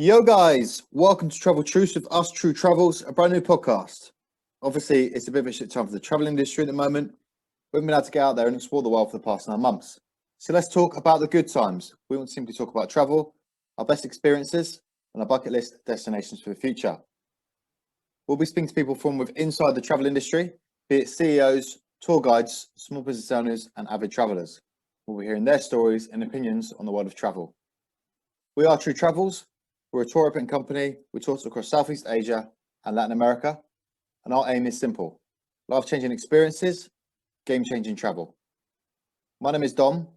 Yo guys, welcome to Travel Truths with us, TruTravels, a brand new podcast. Obviously, it's a bit of a shit time for the travel industry at the moment. We haven't been able to get out there and explore the world for the past 9 months. So let's talk about the good times. We won't simply talk about travel, our best experiences, and our bucket list destinations for the future. We'll be speaking to people from within inside the travel industry, be it CEOs, tour guides, small business owners, and avid travelers. We'll be hearing their stories and opinions on the world of travel. We are TruTravels. We're a tour operating company. We tour across Southeast Asia and Latin America, and our aim is simple: life-changing experiences, game-changing travel. My name is Dom.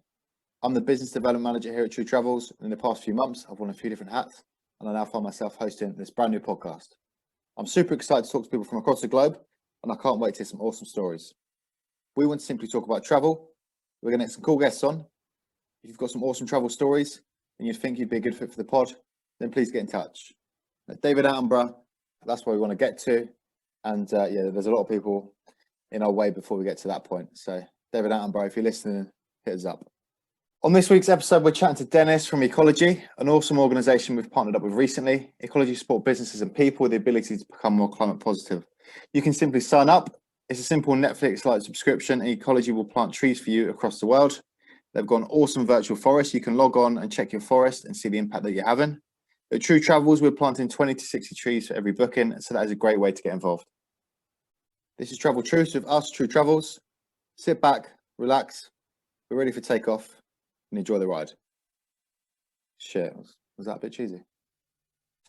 I'm the business development manager here at TruTravels. In the past few months, I've worn a few different hats, and I now find myself hosting this brand new podcast. I'm super excited to talk to people from across the globe, and I can't wait to hear some awesome stories. We want to simply talk about travel. We're going to get some cool guests on. If you've got some awesome travel stories and you think you'd be a good fit for the pod, then please get in touch. David Attenborough, that's where we want to get to. And yeah, there's a lot of people in our way before we get to that point. So David Attenborough, if you're listening, hit us up. On this week's episode, we're chatting to Dennis from Ecologi, an awesome organisation we've partnered up with recently. Ecologi support businesses and people with the ability to become more climate positive. You can simply sign up. It's a simple Netflix-like subscription, and Ecologi will plant trees for you across the world. They've got an awesome virtual forest. You can log on and check your forest and see the impact that you're having. At TruTravels, we're planting 20 to 60 trees for every booking, so that is a great way to get involved. This is Travel Truths with us, TruTravels. Sit back, relax, we're ready for takeoff, and enjoy the ride. Shit, was that a bit cheesy?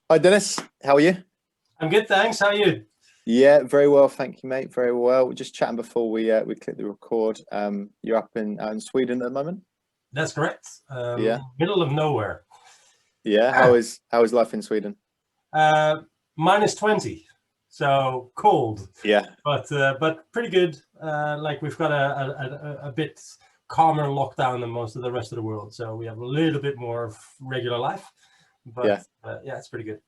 Hi Dennis, how are you? I'm good, thanks. How are you? Yeah, very well, thank you, mate. Very well. We're just chatting before we click the record. You're up in Sweden at the moment? That's correct. Yeah. Middle of nowhere. Yeah. How is life in Sweden? Minus 20, so cold. Yeah. But pretty good. Like we've got a bit calmer lockdown than most of the rest of the world, so we have a little bit more of regular life. But yeah, it's pretty good.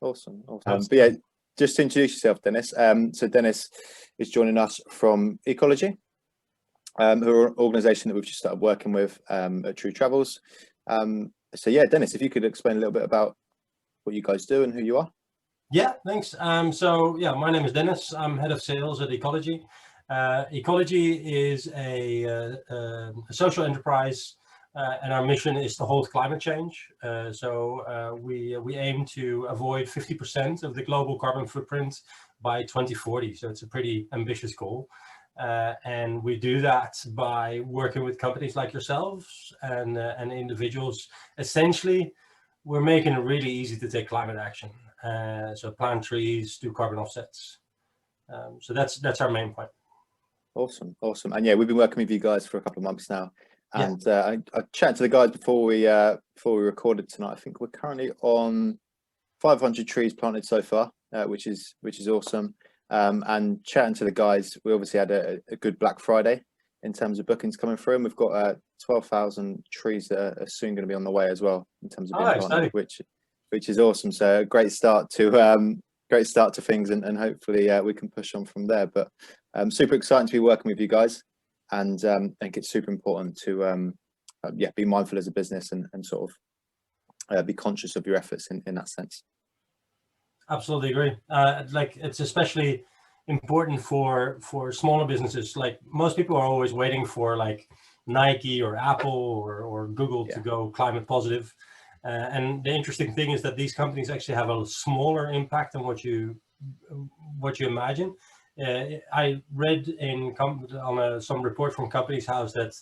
Awesome. But yeah, just to introduce yourself, Dennis. So Dennis is joining us from Ecologi, who are an organisation that we've just started working with at TruTravels. So yeah, Dennis, if you could explain a little bit about what you guys do and who you are. Yeah, thanks. So yeah, my name is Dennis. I'm head of sales at Ecologi. Ecologi is a social enterprise, and our mission is to halt climate change. So we aim to avoid 50% of the global carbon footprint by 2040. So it's a pretty ambitious goal. And we do that by working with companies like yourselves and individuals. Essentially, we're making it really easy to take climate action. So plant trees, do carbon offsets. So that's our main point. Awesome. And yeah, we've been working with you guys for a couple of months now. And I chatted to the guys before we recorded tonight. I think we're currently on 500 trees planted so far, which is awesome. And chatting to the guys, we obviously had a good Black Friday in terms of bookings coming through, and we've got 12,000 trees that are soon going to be on the way as well in terms of being planted, which is awesome. So a great start to things, and hopefully we can push on from there. But super exciting to be working with you guys, and I think it's super important to be mindful as a business and sort of be conscious of your efforts in that sense. Absolutely agree. Like it's especially important for smaller businesses. Like most people are always waiting for like Nike or Apple or Google to go climate positive. And the interesting thing is that these companies actually have a smaller impact than what you imagine. I read on some report from Companies House that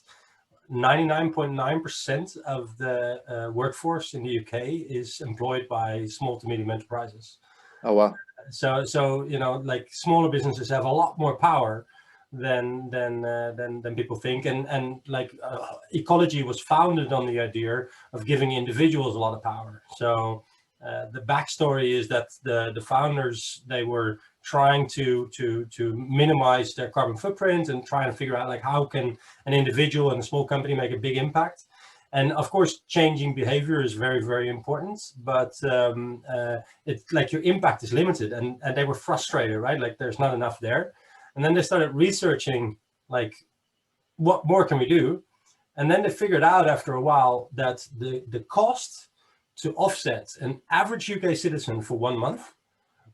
99.9% of the workforce in the UK is employed by small to medium enterprises. Oh wow! So you know, like smaller businesses have a lot more power than people think, and like Ecologi was founded on the idea of giving individuals a lot of power. So the backstory is that the founders, they were trying to minimize their carbon footprint and trying to figure out like how can an individual and a small company make a big impact. And of course, changing behavior is very, very important, but it's like your impact is limited, and they were frustrated, right? Like there's not enough there. And then they started researching like what more can we do? And then they figured out after a while that the cost to offset an average UK citizen for 1 month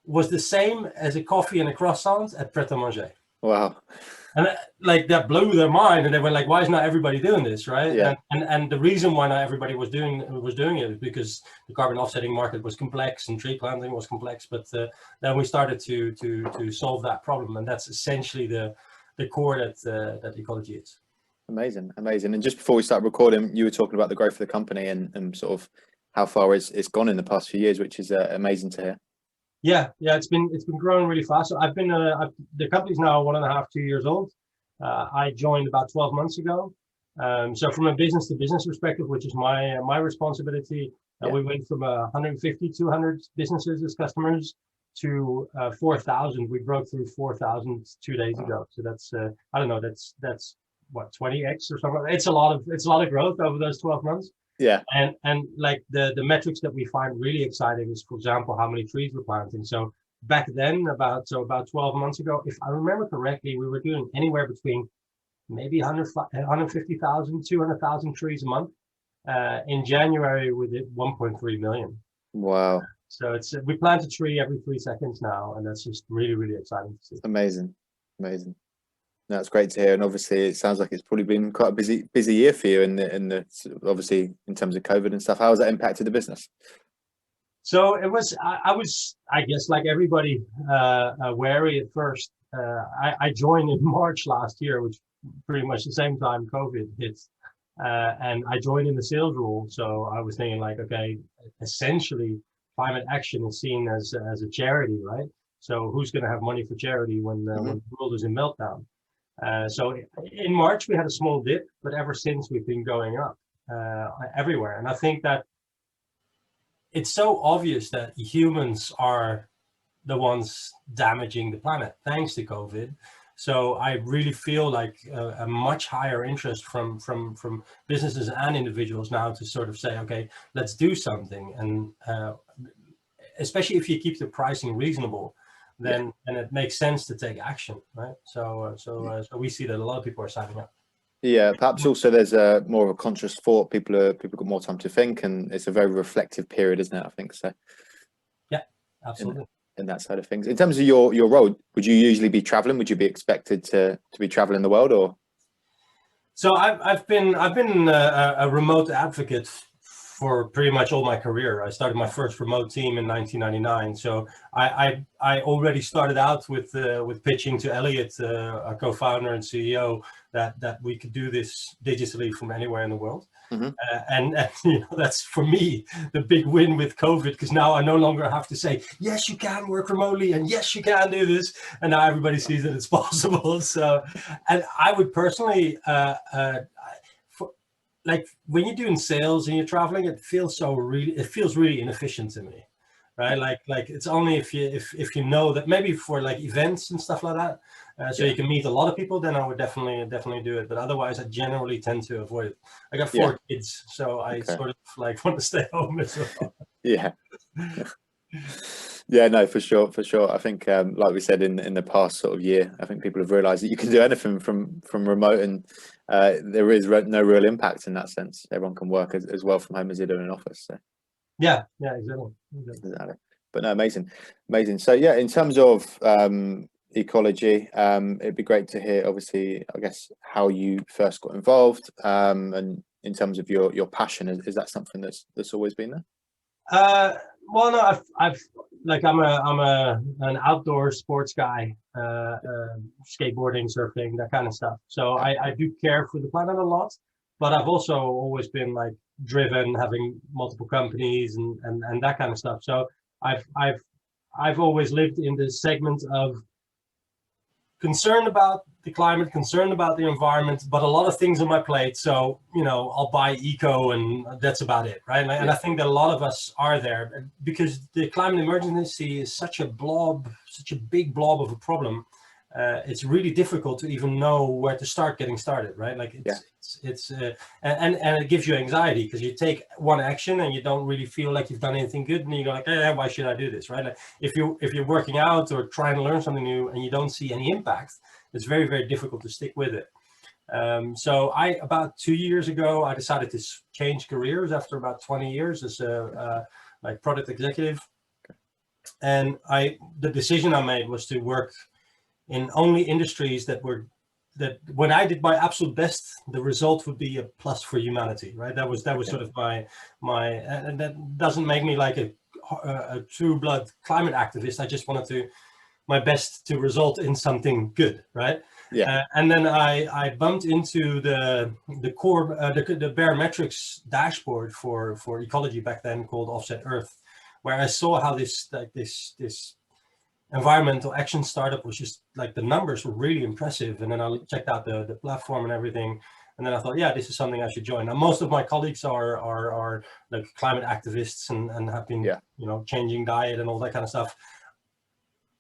was the same as a coffee and a croissant at Pret a Manger. Wow. And like that blew their mind, and they were like, "Why is not everybody doing this?" Right? Yeah. And the reason why not everybody was doing it is because the carbon offsetting market was complex and tree planting was complex. But then we started to solve that problem, and that's essentially the core that ecology is. Amazing. And just before we start recording, you were talking about the growth of the company and sort of how far it's gone in the past few years, which is amazing to hear. Yeah, it's been growing really fast. So I've been the company's now 1.5, 2 years old. I joined about 12 months ago. So from a business to business perspective, which is my responsibility, we went from 150, 200 businesses as customers to 4,000. We broke through 4,000 2 days ago. So that's I don't know, that's what, 20x or something. It's a lot of growth over those 12 months. Yeah. And like the metrics that we find really exciting is, for example, how many trees we're planting. So back then, about 12 months ago, if I remember correctly, we were doing anywhere between maybe 150,000, 200,000 trees a month. In January, we did 1.3 million. Wow. So we plant a tree every 3 seconds now, and that's just really, really exciting to see. Amazing. No, it's great to hear, and obviously it sounds like it's probably been quite a busy year for you in the obviously in terms of COVID and stuff. How has that impacted the business? So it was, I guess, like everybody, wary at first. I joined in March last year, which pretty much the same time COVID hit, and I joined in the sales role. So I was thinking like, okay, essentially climate action is seen as a charity, right? So who's going to have money for charity when the world is in meltdown? So in March we had a small dip, but ever since we've been going up everywhere. And I think that it's so obvious that humans are the ones damaging the planet thanks to COVID. So I really feel like a much higher interest from businesses and individuals now to sort of say, okay, let's do something. And especially if you keep the pricing reasonable, then it makes sense to take action, right? So we see that a lot of people are signing up. Yeah, perhaps also there's more of a conscious thought. People got more time to think, and it's a very reflective period, isn't it? I think so. Yeah, absolutely. In that side of things, in terms of your role, would you usually be traveling? Would you be expected to be traveling the world, or? So I've been a remote advocate for pretty much all my career. I started my first remote team in 1999. So I already started out with pitching to Elliot, our co-founder and CEO, that we could do this digitally from anywhere in the world. And you know, that's for me the big win with COVID, because now I no longer have to say, yes, you can work remotely, and yes, you can do this, and now everybody sees that it's possible. So, and I would personally, like when you're doing sales and you're traveling, it feels really inefficient to me, right? Like it's only if you know that, maybe for like events and stuff like that, so you can meet a lot of people, then I would definitely do it. But otherwise, I generally tend to avoid it. I got 4 kids, so I sort of like want to stay home as well. Yeah, no, for sure. I think, like we said in the past sort of year, I think people have realised that you can do anything from remote, and there is no real impact in that sense. Everyone can work as well from home as they do in an office. So. Yeah, exactly. But no, amazing. So yeah, in terms of ecology, it'd be great to hear, obviously, I guess, how you first got involved, and in terms of your passion, is that something that's always been there? Well, no, I'm an outdoor sports guy, skateboarding, surfing, that kind of stuff. So I do care for the planet a lot, but I've also always been like driven, having multiple companies and that kind of stuff. So I've always lived in this segment of concerned about the climate, concerned about the environment, but a lot of things on my plate. So, you know, I'll buy eco and that's about it, right? And I think that a lot of us are there because the climate emergency is such a big blob of a problem. It's really difficult to even know where to start getting started, right? Like and it gives you anxiety because you take one action and you don't really feel like you've done anything good, and you go like, why should I do this, right? Like if you're working out or trying to learn something new and you don't see any impact, it's very, very difficult to stick with it. So about 2 years ago, I decided to change careers after about 20 years as a like product executive. And the decision I made was to work in only industries that when I did my absolute best, the result would be a plus for humanity, right? That was sort of my and that doesn't make me like a true blood climate activist. I just wanted my best to result in something good, right? Yeah. And then I bumped into the barometrics dashboard for ecology back then, called Offset Earth, where I saw how this environmental action startup was just like, the numbers were really impressive. And then I checked out the platform and everything. And then I thought, yeah, this is something I should join. Now, most of my colleagues are like climate activists and have been, you know, changing diet and all that kind of stuff.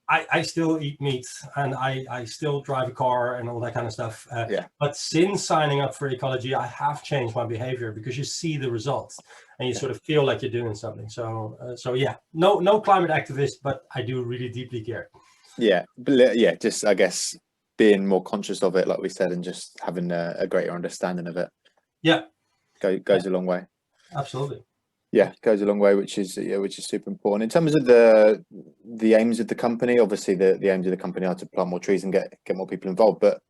I still eat meat, and I still drive a car and all that kind of stuff. But since signing up for ecology, I have changed my behavior, because you see the results and you sort of feel like you're doing something. So yeah, no climate activist, but I do really deeply care. Yeah, but yeah, just I guess being more conscious of it, like we said, and just having a greater understanding of it. Yeah, goes a long way. Absolutely. Yeah, goes a long way, which is super important. In terms of the aims of the company, obviously the aims of the company are to plant more trees and get more people involved. But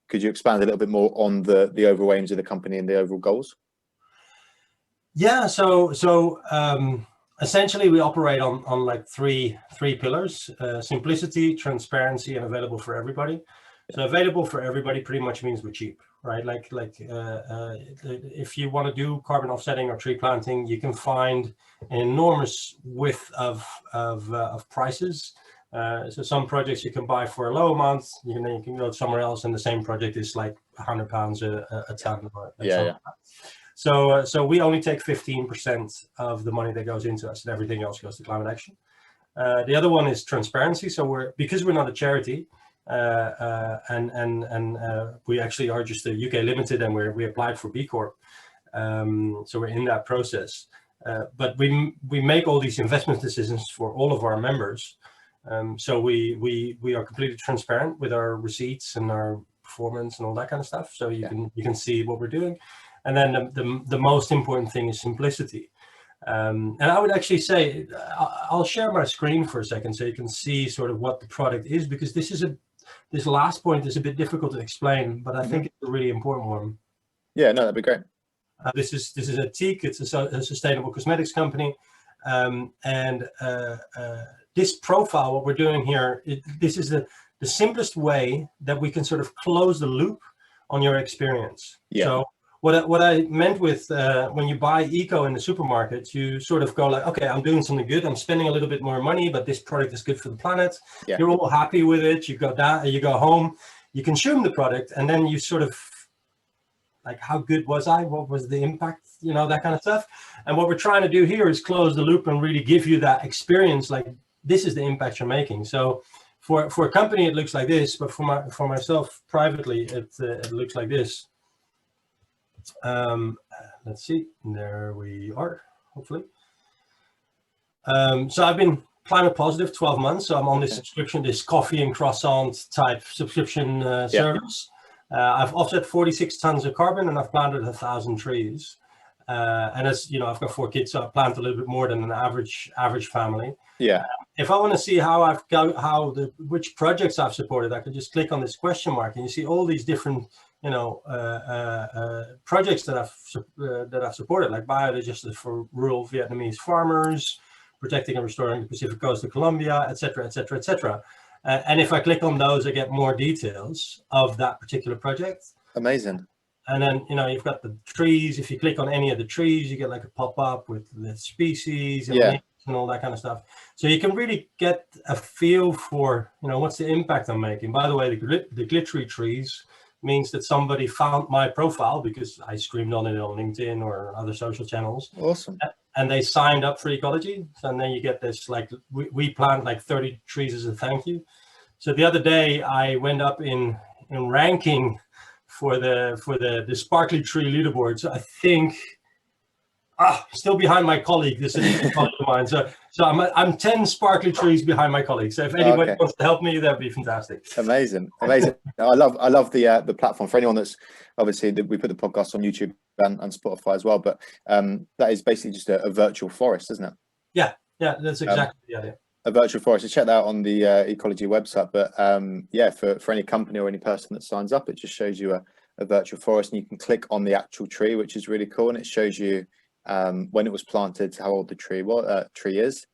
could you expand a little bit more on the overall aims of the company and the overall goals? Yeah, so essentially we operate on like three pillars: simplicity, transparency, and available for everybody. So available for everybody pretty much means we're cheap, right? Like if you want to do carbon offsetting or tree planting, you can find an enormous width of prices. So some projects you can buy for a low amount, you can go somewhere else, and the same project is like £100 a ton. So we only take 15% of the money that goes into us, and everything else goes to climate action. The other one is transparency. So because we're not a charity, and we actually are just a UK limited, and we applied for B Corp. So we're in that process. But we make all these investment decisions for all of our members. So we are completely transparent with our receipts and our performance and all that kind of stuff. So you can see what we're doing. And then the most important thing is simplicity. And I would actually say, I'll share my screen for a second so you can see sort of what the product is, because this last point is a bit difficult to explain, but I think it's a really important one. Yeah, no, that'd be great. This is a teak. It's a sustainable cosmetics company, and this profile, what we're doing here, this is the simplest way that we can sort of close the loop on your experience. Yeah. So what I meant with when you buy eco in the supermarket, you sort of go like, okay, I'm doing something good. I'm spending a little bit more money, but this product is good for the planet. Yeah. You're all happy with it. You go down, you go home, you consume the product, and then you sort of like, how good was I? What was the impact? You know, that kind of stuff. And what we're trying to do here is close the loop and really give you that experience. Like, this is the impact you're making. So for a company, it looks like this, but for myself privately, it looks like this. Let's see, there we are, hopefully. So I've been climate positive 12 months. So I'm on this subscription, this coffee and croissant type subscription service. I've offset 46 tons of carbon, and I've planted 1,000 trees. And as you know, I've got 4 kids, so I plant a little bit more than an average family. Yeah. If I want to see how which projects I've supported, I could just click on this question mark, and you see all these different, you know, projects that I've supported, like biodigestion for rural Vietnamese farmers, protecting and restoring the Pacific coast of Colombia, etc., etc., etc. And if I click on those, I get more details of that particular project. Amazing. And then, you know, you've got the trees. If you click on any of the trees, you get like a pop-up with the species and all that kind of stuff. So you can really get a feel for, you know, what's the impact I'm making. By the way, the glittery trees means that somebody found my profile because I screamed on it on LinkedIn or other social channels. Awesome. And they signed up for ecology. And then you get this, like, we plant like 30 trees as a thank you. So the other day I went up in ranking for the sparkly tree leaderboard. So I think Still behind my colleague. This is a colleague of mine. So I'm 10 sparkly trees behind my colleague. So if anybody wants to help me, that'd be fantastic. Amazing. I love the platform. For anyone that's obviously, we put the podcast on YouTube and Spotify as well, but that is basically just a virtual forest, isn't it? Yeah, that's exactly the idea. A virtual forest. So check that out on the Ecologi website. But yeah, for any company or any person that signs up, it just shows you a virtual forest, and you can click on the actual tree, which is really cool, and it shows you when it was planted, how old the tree is,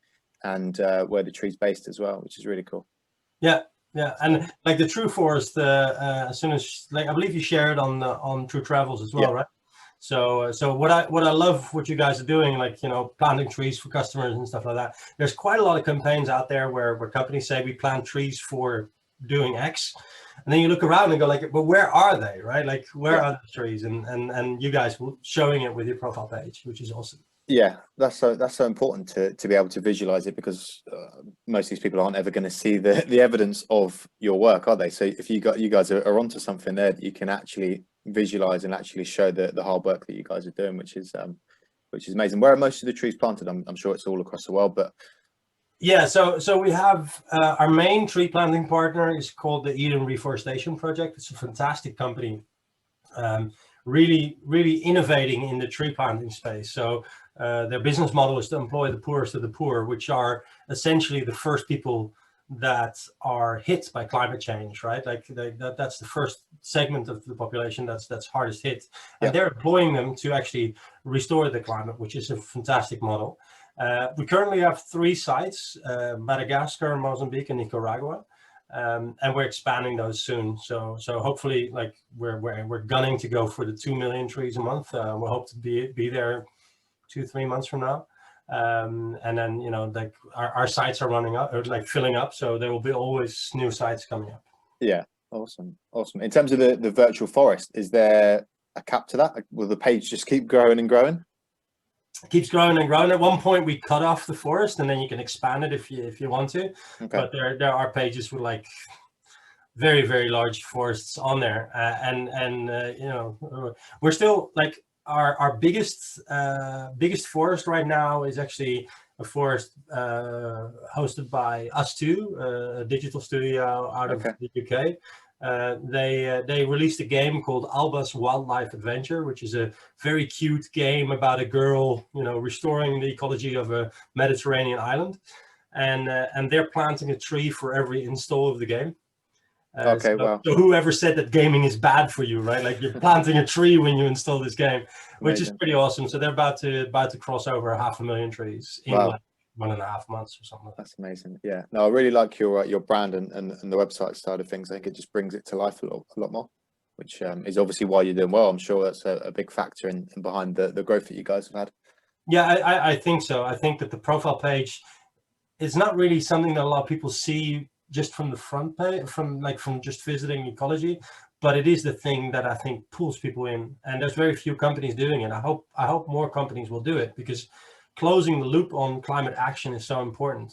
and where the tree's based as well, which is really cool. Yeah, and like the True Forest, as soon as, like, I believe you shared on TruTravels as well, right? So what I love what you guys are doing, like, you know, planting trees for customers and stuff like that. There's quite a lot of campaigns out there where companies say we plant trees for doing X, and then you look around and go like, but where are they, right? Like, where are the trees? And you guys showing it with your profile page, which is awesome. Yeah, that's so important to be able to visualize it, because most of these people aren't ever going to see the evidence of your work, are they? So if you guys are onto something there that you can actually visualize and actually show the hard work that you guys are doing, which is amazing. Where are most of the trees planted? I'm sure it's all across the world, but yeah, so we have our main tree planting partner is called the Eden Reforestation Project. It's a fantastic company, really innovating in the tree planting space. So their business model is to employ the poorest of the poor, which are essentially the first people that are hit by climate change, right? Like that's the first segment of the population that's hardest hit, and they're employing them to actually restore the climate, which is a fantastic model. We currently have 3 sites: Madagascar, Mozambique, and Nicaragua, and we're expanding those soon. So hopefully, like, we're gunning to go for the 2 million trees a month. We'll hope to be there 2-3 months from now. And then, you know, like our sites are running up, or like filling up, so there will be always new sites coming up. Yeah, awesome. In terms of the virtual forest, is there a cap to that? Will the page just keep growing and growing? It keeps growing and growing. At one point we cut off the forest, and then you can expand it if you want to. Okay. But there are pages with like very large forests on there, and you know, we're still like, our biggest forest right now is actually a forest hosted by Us2, a digital studio out of the UK. They released a game called Alba's Wildlife Adventure, which is a very cute game about a girl, you know, restoring the ecology of a Mediterranean island, and they're planting a tree for every install of the game. Wow. So whoever said that gaming is bad for you, right? Like, you're planting a tree when you install this game, which is pretty awesome. So they're about to cross over 500,000 trees in like 1.5 months or something. That's amazing. Yeah, no, I really like your brand and the website side of things. I think it just brings it to life a lot more, which is obviously why you're doing well. I'm sure that's a big factor in behind the growth that you guys have had. Yeah, I think so. I think that the profile page is not really something that a lot of people see just from the front page, from just visiting Ecologi, but it is the thing that I think pulls people in, and there's very few companies doing it. I hope more companies will do it, because closing the loop on climate action is so important.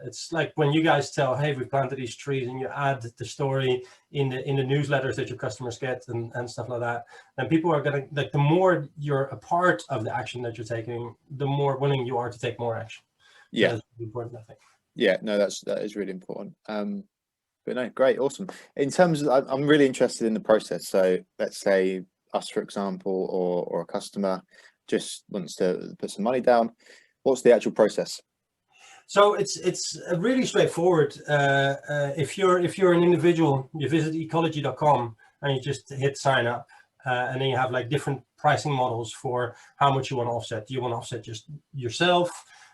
It's like when you guys tell, hey, we planted these trees, and you add the story in the newsletters that your customers get and stuff like that, then people are gonna, like, the more you're a part of the action that you're taking, the more willing you are to take more action. So that's really important, I think. Yeah, no, that is really important. But no, great, awesome. In terms of, I'm really interested in the process. So let's say us, for example, or a customer just wants to put some money down. What's the actual process? So it's really straightforward. If you're an individual, you visit ecologi.com and you just hit sign up, and then you have like different pricing models for how much you want to offset. Do you want to offset just yourself,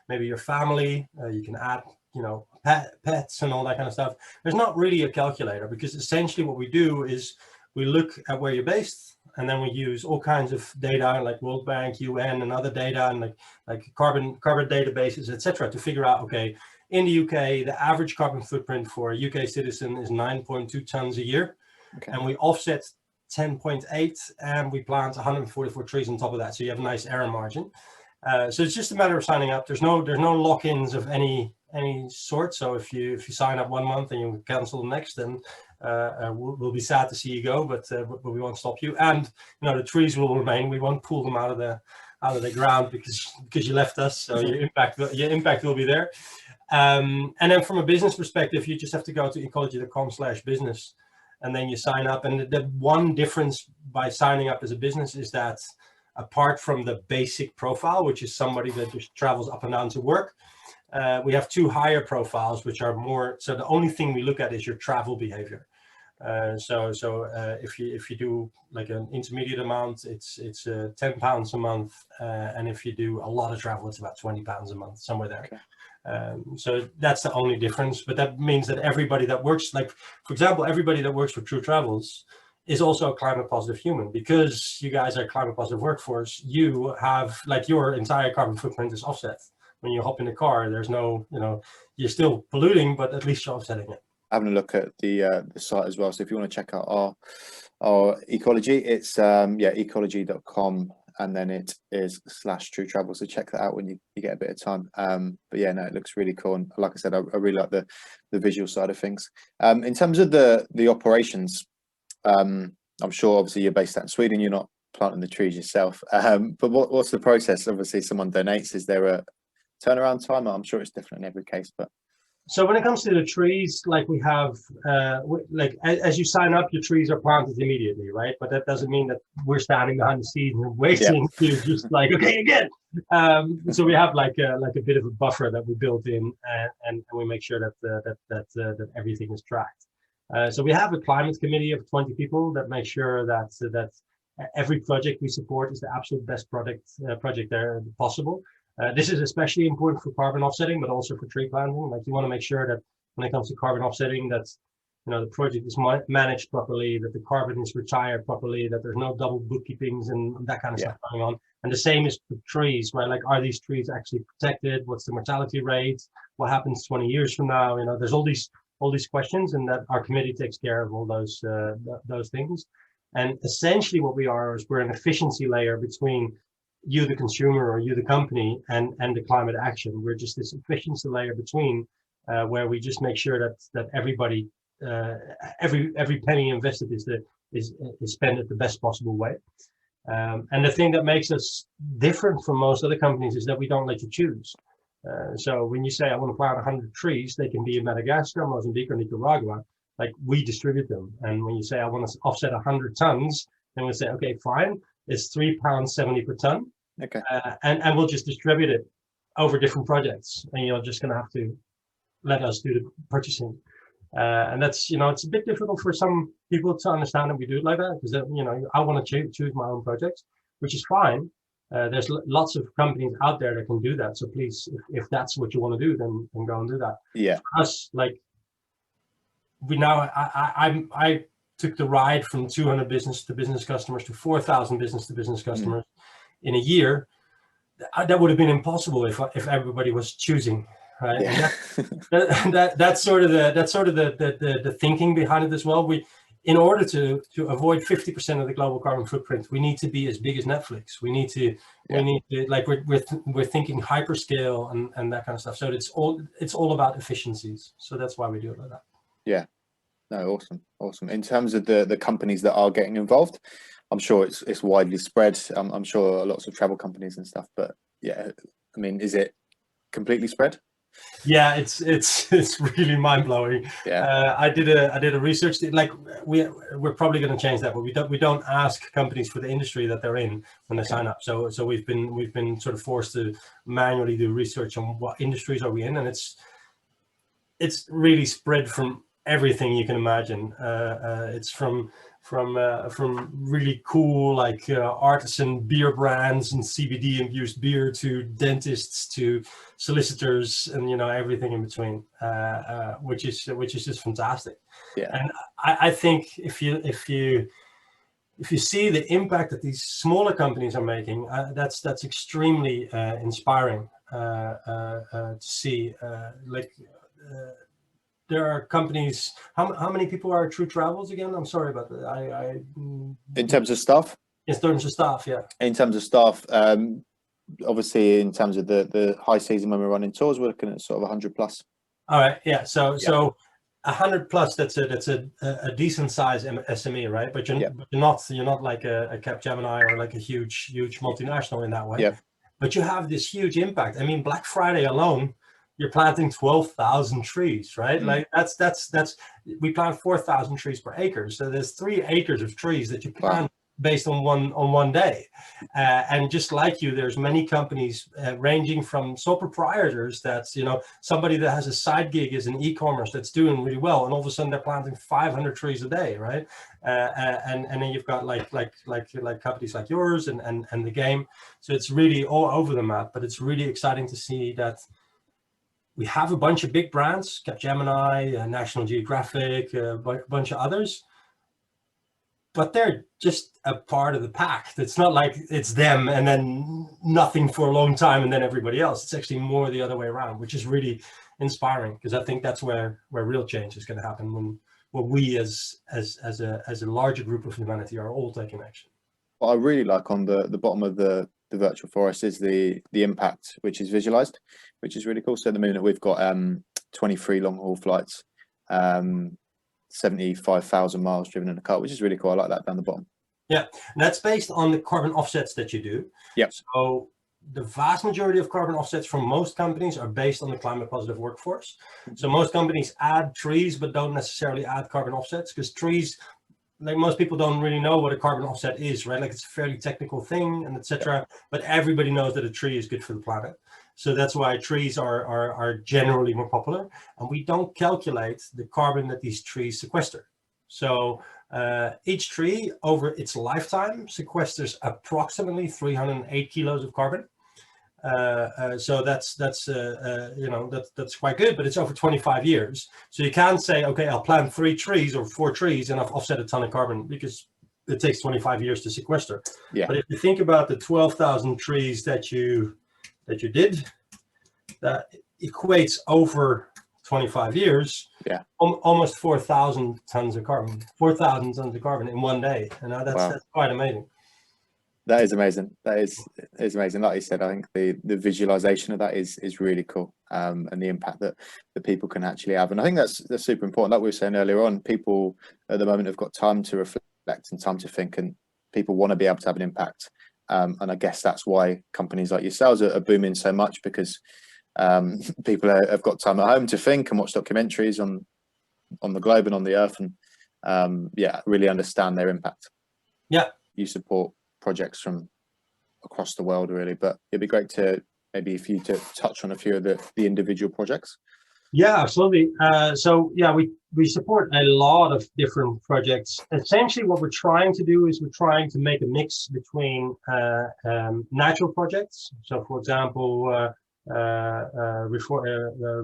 maybe your family? You can add, you know, pets and all that kind of stuff. There's not really a calculator, because essentially what we do is we look at where you're based, and then we use all kinds of data like World Bank, UN, and other data, and like carbon databases, etc., to figure out, okay, in the UK, the average carbon footprint for a UK citizen is 9.2 tons a year, and we offset 10.8, and we plant 144 trees on top of that, so you have a nice error margin. So it's just a matter of signing up. There's no lock-ins of any sort. So if you sign up 1 month and you cancel the next, then we'll be sad to see you go, but we won't stop you. And, you know, the trees will remain. We won't pull them out of out of the ground because you left us. So your impact will be there. And then from a business perspective, you just have to go to ecologi.com/business, and then you sign up. And the one difference by signing up as a business is that apart from the basic profile, which is somebody that just travels up and down to work, we have 2 higher profiles, which are more, so the only thing we look at is your travel behavior. So if you do like an intermediate amount, it's £10 a month, and if you do a lot of travel, it's about £20 a month, somewhere there. Okay. So that's the only difference, but that means that everybody that works, like for example, everybody that works for TruTravels is also a climate positive human, because you guys are a climate positive workforce. You have, like, your entire carbon footprint is offset. When you hop in the car, there's no, you're still polluting, but at least you're offsetting it. Having a look at the site as well. So if you want to check out our ecology, it's ecologi.com, and then it is /TruTravels. So check that out when you get a bit of time. But yeah, no, it looks really cool. And like I said, I really like the visual side of things. In terms of the operations, I'm sure obviously you're based out in Sweden. You're not planting the trees yourself. But what's the process? Obviously, someone donates. Is there a turnaround time? I'm sure it's different in every case, but. So when it comes to the trees, like we have, like as you sign up, your trees are planted immediately, right? But that doesn't mean that we're standing behind the scenes and waiting to just like, okay, again. So we have like a bit of a buffer that we built in, and we make sure that everything is tracked. So we have a climate committee of 20 people that make sure that every project we support is the absolute best project there possible. This is especially important for carbon offsetting, but also for tree planting. Like, you want to make sure that when it comes to carbon offsetting, that the project is managed properly, that the carbon is retired properly, that there's no double bookkeepings and that kind of stuff going on. And the same is for trees, right? Like, are these trees actually protected? What's the mortality rate? What happens 20 years from now? There's all these questions, and that our committee takes care of all those things. And essentially, what we are is we're an efficiency layer between you, the consumer, or you, the company, and the climate action. We're just this efficiency layer between, where we just make sure that everybody, every penny invested is spent at the best possible way. And the thing that makes us different from most other companies is that we don't let you choose. So when you say, I want to plant 100 trees, they can be in Madagascar, Mozambique, or Nicaragua. Like, we distribute them. And when you say, I want to offset 100 tons, then we say, okay, fine. It's £3.70 per ton. Okay. And we'll just distribute it over different projects, and you're just going to have to let us do the purchasing. And that's, it's a bit difficult for some people to understand that we do it like that, because I want to choose my own projects, which is fine. There's lots of companies out there that can do that. So please, if that's what you want to do, then go and do that. Yeah. For us, like, I took the ride from 200 business-to-business customers to 4,000 business-to-business customers in a year. That would have been impossible if everybody was choosing, right? Yeah. And that's sort of the thinking behind it as well. In order to avoid 50% of the global carbon footprint, we need to be as big as Netflix. We need to like, we're thinking hyperscale and that kind of stuff. So it's all about efficiencies. So that's why we do it like that. Yeah. No, awesome. In terms of the companies that are getting involved, I'm sure it's widely spread. I'm sure lots of travel companies and stuff. But yeah, I mean, is it completely spread? Yeah, it's really mind blowing. Yeah, I did a research. Like, we're probably going to change that, but we don't ask companies for the industry that they're in when they sign up. So we've been sort of forced to manually do research on what industries are we in, and it's really spread from everything you can imagine. It's from really cool, like, artisan beer brands and CBD infused beer, to dentists, to solicitors, and everything in between, which is just fantastic. Yeah. And I think if you see the impact that these smaller companies are making, that's extremely inspiring to see. There are companies. How many people are TruTravels again? I'm sorry about that. In terms of staff? In terms of staff, yeah. In terms of staff, obviously, in terms of the high season when we're running tours, we're looking at sort of 100 plus. All right, yeah. So 100 plus, that's a decent size SME, right? But you're not like a Capgemini or like a huge multinational in that way. Yeah. But you have this huge impact. I mean, Black Friday alone, you're planting 12,000 trees, right? Like that's we plant 4,000 trees per acre. So there's 3 acres of trees that you plant based on one day. And just like you, there's many companies ranging from sole proprietors, that's, you know, somebody that has a side gig as an e-commerce that's doing really well, and all of a sudden they're planting 500 trees a day, right? And then you've got like companies like yours and the game. So it's really all over the map, but it's really exciting to see that we have a bunch of big brands, Capgemini, National Geographic, a bunch of others, but they're just a part of the pack. It's not like it's them and then nothing for a long time and then everybody else. It's actually more the other way around, which is really inspiring, because I think that's where real change is going to happen, when we as a larger group of humanity are all taking action. What I really like on the bottom of the virtual forest is the impact which is visualized, which is really cool. So at the moment we've got 23 long haul flights, 75,000 miles driven in a car, which is really cool. I like that down the bottom. Yeah, and that's based on the carbon offsets that you do. Yeah. So the vast majority of carbon offsets from most companies are based on the climate positive workforce. So most companies add trees, but don't necessarily add carbon offsets, because trees, like most people don't really know what a carbon offset is, right? Like it's a fairly technical thing, and etc. But everybody knows that a tree is good for the planet. So that's why trees are generally more popular, and we don't calculate the carbon that these trees sequester. So each tree over its lifetime sequesters approximately 308 kilos of carbon. So that's you know, that's quite good, but it's over 25 years. So you can't say, okay, I'll plant 3 trees or 4 trees and I've offset a ton of carbon, because it takes 25 years to sequester. Yeah. But if you think about the 12,000 trees that you did, that equates over 25 years, almost 4,000 tons of carbon, 4,000 tons of carbon in one day. And that's quite amazing. That is amazing. That is amazing. Like you said, I think the visualization of that is really cool, and the impact that people can actually have. And I think that's super important. Like we were saying earlier on, people at the moment have got time to reflect and time to think, and people want to be able to have an impact. And I guess that's why companies like yourselves are booming so much, because people have got time at home to think and watch documentaries on the globe and on the earth, and really understand their impact. Yeah, you support projects from across the world, really, but it'd be great to maybe for you to touch on a few of the individual projects. Yeah, absolutely. So yeah, we support a lot of different projects. Essentially what we're trying to do is we're trying to make a mix between natural projects. So for example,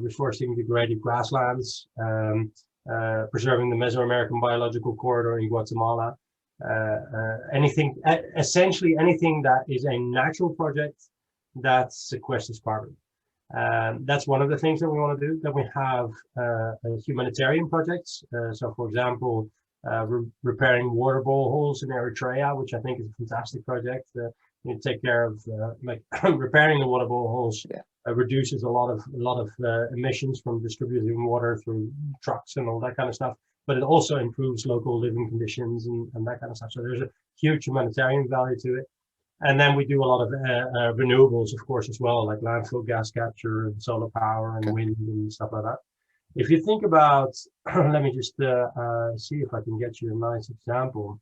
reforesting degraded grasslands, preserving the Mesoamerican biological corridor in Guatemala, essentially anything that is a natural project that sequesters carbon. That's one of the things that we want to do. Then we have humanitarian projects. So for example, repairing water boreholes in Eritrea, which I think is a fantastic project. You take care of like repairing the water boreholes. Reduces a lot of emissions from distributing water through trucks and all that kind of stuff. But it also improves local living conditions and that kind of stuff. So there's a huge humanitarian value to it. And then we do a lot of renewables, of course, as well, like landfill gas capture and solar power and wind and stuff like that. If you think about, let me just see if I can get you a nice example.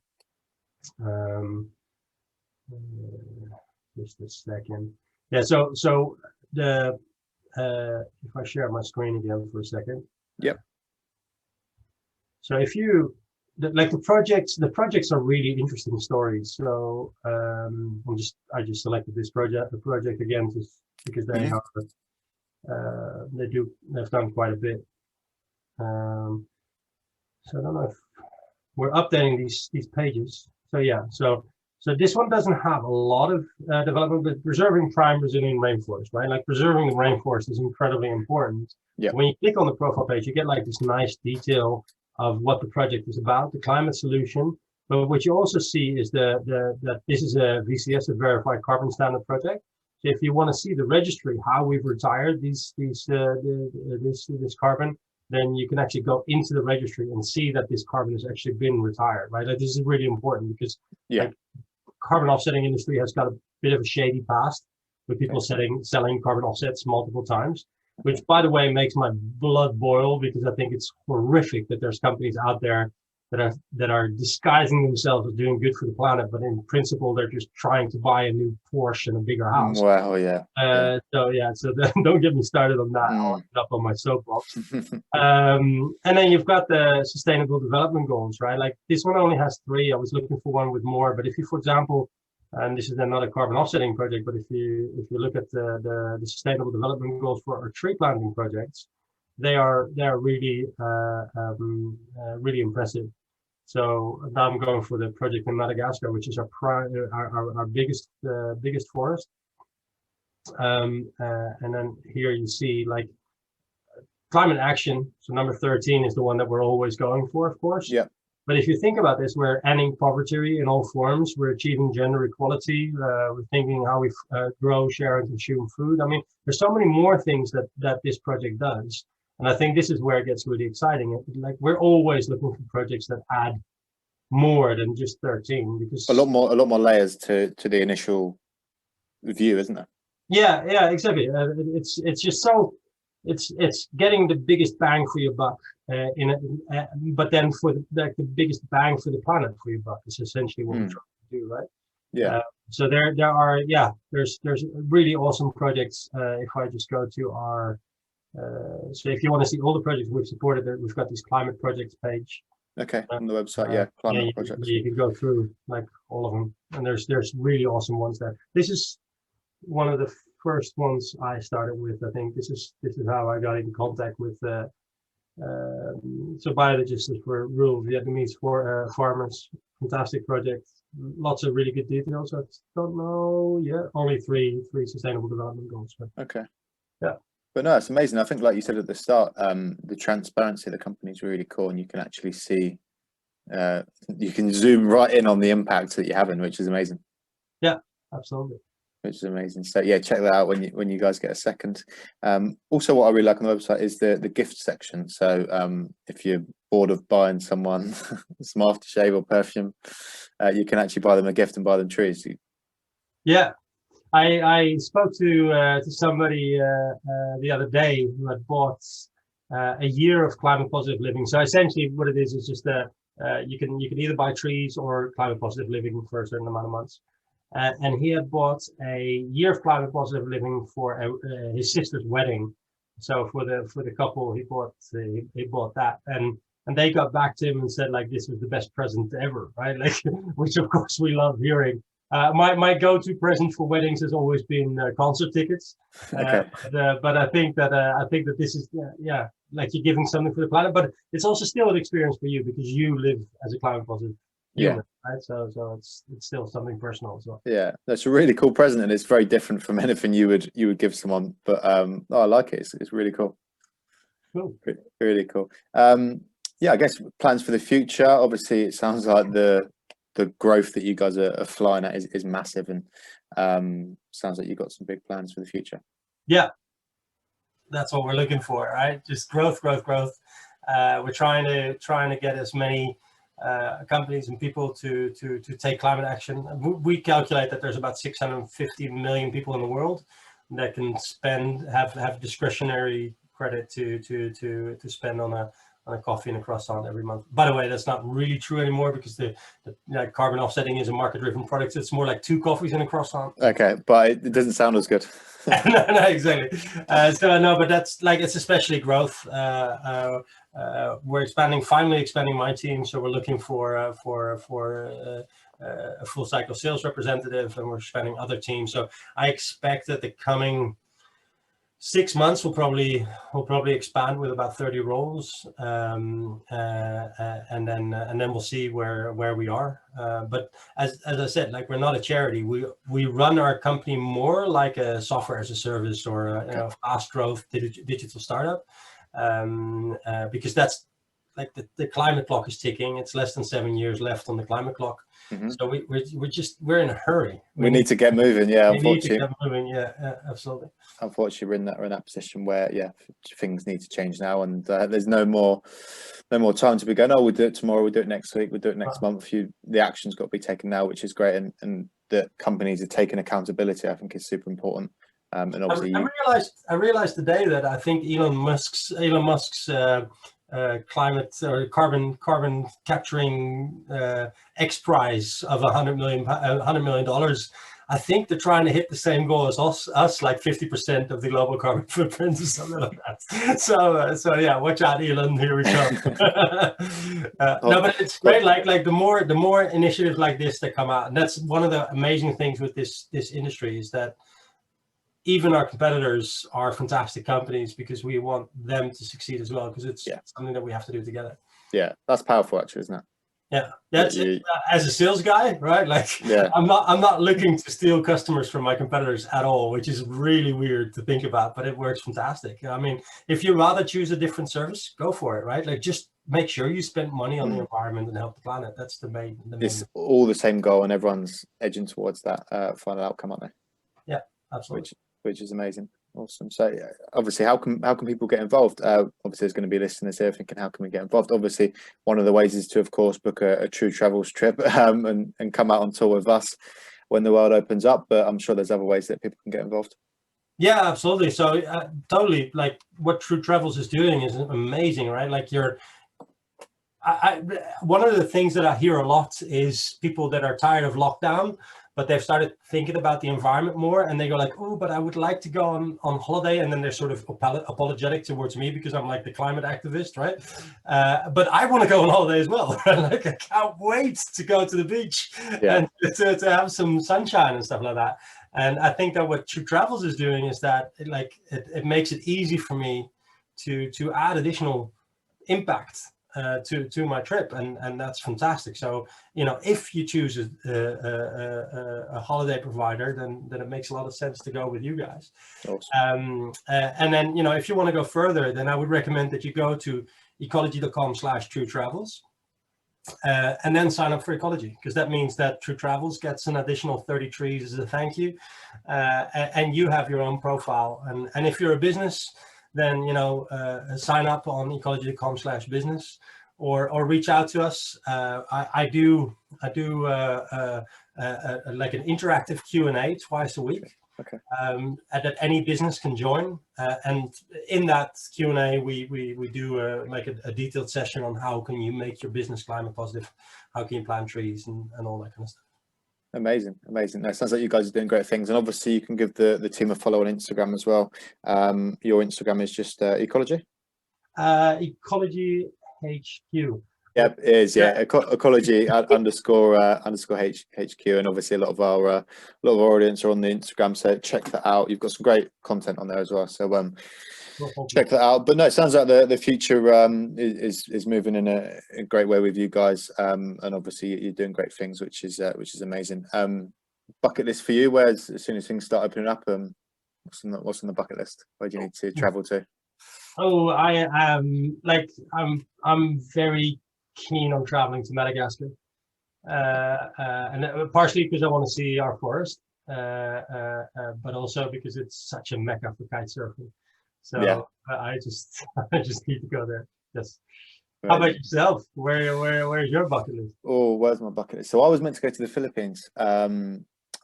Just a second. Yeah, so the if I share my screen again for a second. Yep. So if you like the projects are really interesting stories. So I just selected this the project again, just because they have they've done quite a bit. So I don't know if we're updating these pages. So yeah, so this one doesn't have a lot of development, but preserving prime Brazilian rainforest, right? Like preserving the rainforest is incredibly important. Yeah. When you click on the profile page, you get like this nice detail of what the project is about, the climate solution. But what you also see is that this is a VCS, a verified carbon standard project. So if you want to see the registry, how we've retired this carbon, then you can actually go into the registry and see that this carbon has actually been retired, right? Like, this is really important because like, carbon offsetting industry has got a bit of a shady past with people selling carbon offsets multiple times, which, by the way, makes my blood boil, because I think it's horrific that there's companies out there that are disguising themselves as doing good for the planet, but in principle they're just trying to buy a new Porsche and a bigger house. Wow, yeah. So don't get me started on that. I'll end up on my soapbox. And then you've got the Sustainable Development Goals, right? Like, this one only has 3. I was looking for one with more, but if you, for example, and this is another carbon offsetting project, but if you look at the Sustainable Development Goals for our tree planting projects, they are really really impressive. So now I'm going for the project in Madagascar, which is our biggest forest. And then here you see like climate action. So number 13 is the one that we're always going for, of course. Yeah. But if you think about this, we're ending poverty in all forms. We're achieving gender equality. We're thinking how we grow, share, and consume food. I mean, there's so many more things that this project does. And I think this is where it gets really exciting. Like, we're always looking for projects that add more than just 13, because a lot more layers to the initial view, isn't there? Yeah, exactly. It's just so it's getting the biggest bang for your buck but then for the biggest bang for the planet for your buck is essentially what we're trying to do, right? Yeah. So there's really awesome projects. If I just go to our so if you want to see all the projects we've supported, we've got this climate projects page. Okay, on the website, climate projects. You can go through like all of them, and there's really awesome ones there. This is one of the first ones I started with. I think this is how I got in contact with so biologists for rural Vietnamese farmers. Fantastic project, lots of really good details. I don't know, only three sustainable development goals. But okay, yeah. But no, it's amazing. I think, like you said at the start, the transparency of the company is really cool, and you can actually see, you can zoom right in on the impact that you're having, which is amazing. Yeah, absolutely. Which is amazing. So yeah, check that out when you guys get a second. Also, what I really like on the website is the gift section. So if you're bored of buying someone some aftershave or perfume, you can actually buy them a gift and buy them trees. Yeah. I spoke to somebody the other day who had bought a year of climate positive living. So essentially, what it is just that you can either buy trees or climate positive living for a certain amount of months. And he had bought a year of climate positive living for his sister's wedding. So for the couple, he bought that, and they got back to him and said like this was the best present ever, right? Like, which of course we love hearing. My go-to present for weddings has always been concert tickets. Okay. But I think that this is like you're giving something for the planet, but it's also still an experience for you because you live as a climate positive human, right? So it's still something personal as well. Yeah, that's a really cool present, and it's very different from anything you would give someone. But I like it. It's really cool. Cool. Really cool. Yeah, I guess plans for the future. Obviously, it sounds like the growth that you guys are flying at is massive, and sounds like you've got some big plans for the future. Yeah, that's what we're looking for, right? Just growth. We're trying to get as many companies and people to take climate action. We calculate that there's about 650 million people in the world that can have discretionary credit to spend on a coffee and a croissant every month. By the way, that's not really true anymore because the carbon offsetting is a market-driven product. It's more like 2 coffees and a croissant. Okay, but it doesn't sound as good. no, exactly. So no, but that's like, it's especially growth. We're finally expanding my team. So we're looking for a full cycle sales representative, and we're expanding other teams. So I expect that the coming 6 months we'll probably expand with about 30 roles, and then we'll see where we are. But as I said, like, we're not a charity. We run our company more like a software as a service or a fast growth digital startup, because that's like the climate clock is ticking. It's less than 7 years left on the climate clock. So we're in a hurry. We need to get moving. Yeah, we need to unfortunately. get moving. Yeah, absolutely. Unfortunately, we're in that position where things need to change now, and there's no more time to be going, oh, we'll do it tomorrow, we'll do it next week, we'll do it next month. The action's got to be taken now, which is great, and that companies are taking accountability, I think, is super important. And obviously, I realized today that I think Elon Musk's climate or carbon capturing X prize of $100 million. I think they're trying to hit the same goal as us, like 50% of the global carbon footprint or something like that. So yeah, watch out, Elon. Here we come. No, but it's great. Like the more initiatives like this that come out, and that's one of the amazing things with this industry is that even our competitors are fantastic companies because we want them to succeed as well, because it's something that we have to do together. Yeah, that's powerful, actually, isn't it? Yeah, that's it. As a sales guy, right? Like, I'm not looking to steal customers from my competitors at all, which is really weird to think about, but it works fantastic. I mean, if you rather choose a different service, go for it, right? Like, just make sure you spend money on the environment and help the planet. That's the main. It's all the same goal, and everyone's edging towards that final outcome, aren't they? Yeah, absolutely. Which is amazing. Awesome. So obviously, how can people get involved? Obviously, there's going to be listeners here thinking, how can we get involved? Obviously, one of the ways is to, of course, book a TruTravels trip and come out on tour with us when the world opens up. But I'm sure there's other ways that people can get involved. Yeah, absolutely. So totally, like what TruTravels is doing is amazing, right? Like one of the things that I hear a lot is people that are tired of lockdown, but they've started thinking about the environment more, and they go like, oh, but I would like to go on holiday. And then they're sort of apologetic towards me because I'm like the climate activist, right? But I want to go on holiday as well. Like, I can't wait to go to the beach and to have some sunshine and stuff like that. And I think that what TruTravels is doing is that it makes it easy for me to add additional impact to my trip, and that's fantastic. So, you know, if you choose a holiday provider, then it makes a lot of sense to go with you guys. Awesome. And then, you know, if you want to go further, then I would recommend that you go to ecologi.com/TruTravels and then sign up for Ecologi, because that means that TruTravels gets an additional 30 trees as a thank you, and you have your own profile. And if you're a business, then, you know, sign up on ecologi.com/business or reach out to us. I do like an interactive Q&A twice a week. Okay. That any business can join, and in that Q&A we do like a detailed session on how can you make your business climate positive, how can you plant trees and all that kind of stuff. Amazing. That sounds like you guys are doing great things, and obviously you can give the team a follow on Instagram as well. Your Instagram is just Ecologi? Ecologi HQ. Yep, it is. Yeah, Ecologi _HQ, and obviously a lot of our audience are on the Instagram, so check that out. You've got some great content on there as well, so check that out. But no, it sounds like the future is moving in a great way with you guys, and obviously you're doing great things, which is amazing. Bucket list for you, whereas as soon as things start opening up, what's on the bucket list? Where do you need to travel to? Oh, I'm very keen on traveling to Madagascar, and partially because I want to see our forest, but also because it's such a mecca for kite surfing. So I just need to go there. Yes. Right. How about yourself? Where's your bucket list? Oh, where's my bucket list? So I was meant to go to the Philippines. I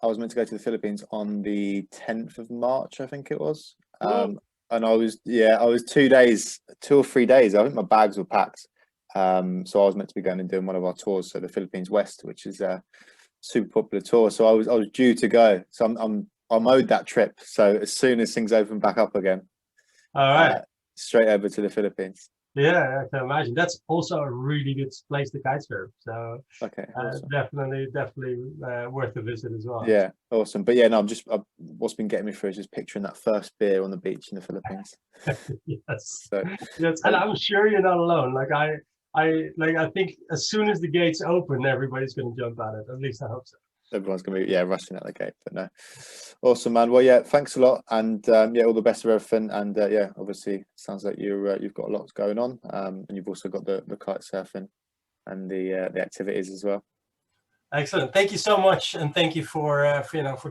was meant to go to the Philippines on the 10th of March, I think it was. And I was 2 or 3 days. I think my bags were packed. So I was meant to be going and doing one of our tours, so the Philippines West, which is a super popular tour. So I was due to go. So I'm owed that trip. So as soon as things open back up again, all right, straight over to the Philippines. Yeah, I can imagine. That's also a really good place to kite surf. So okay, awesome. definitely worth a visit as well. Yeah, awesome. But yeah, no, what's been getting me through is just picturing that first beer on the beach in the Philippines. Yes. And I'm sure you're not alone. Like I think as soon as the gates open, everybody's going to jump at it. At least I hope so. everyone's going to be rushing out the gate. But no, awesome, man. Well, yeah, thanks a lot, and all the best of everything. And obviously, sounds like you've got a lot going on, and you've also got the kite surfing and the activities as well. Excellent. Thank you so much, and thank you for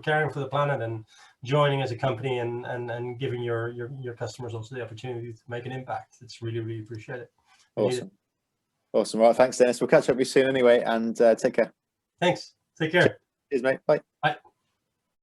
caring for the planet and joining as a company and giving your customers also the opportunity to make an impact. It's really, really appreciated. Awesome. Right, thanks, Dennis. We'll catch up with you soon anyway, and take care. Thanks. Take care. Cheers, mate. Bye. Bye.